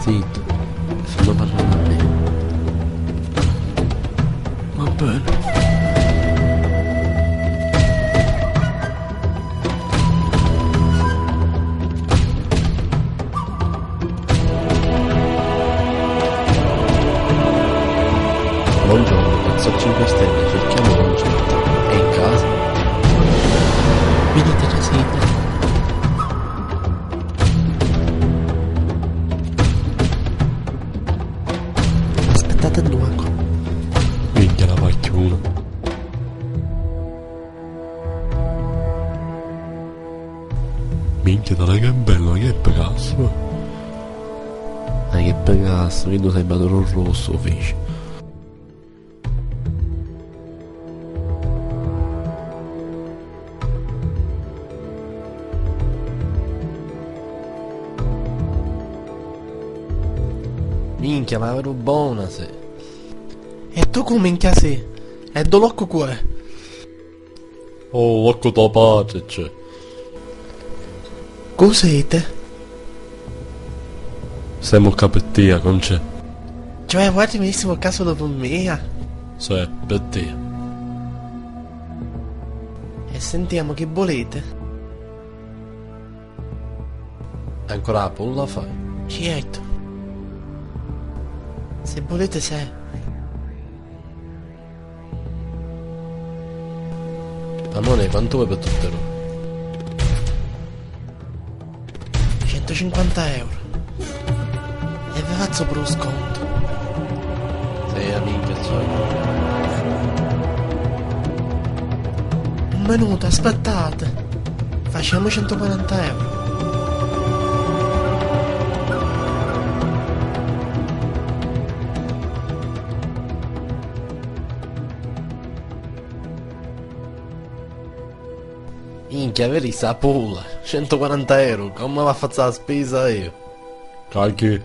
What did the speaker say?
zitto e fammi parlare a me. Va bene. Buongiorno, Piazza 5 Stelle, cerchiamo Concetta. È in casa? Venite, Giacinta. Aspettate il luogo. Minchia la macchiuna. Minchia, dai che bello, che pegasso. Ma che pegasso, che tu sei padrone rosso, fece. Minchia, ma ero buona se. E tu come minchia sei? E do locco qua. Oh, locco tua pace c'è. Cos'ete? Siamo capettia, con c'è. Cioè, guardi benissimo il caso dopo me. Sì, per te. E sentiamo che volete. Ancora la pulla fai? Certo. Se volete se. Amore, quanto vuoi per tutte robe? 150 euro. E vi faccio per lo sconto. Sei amica, cioè. Un minuto, aspettate. Facciamo 140 euro. Minchia, vedi sta pulla. 140 euro, come va a fare la spesa io? Calchi.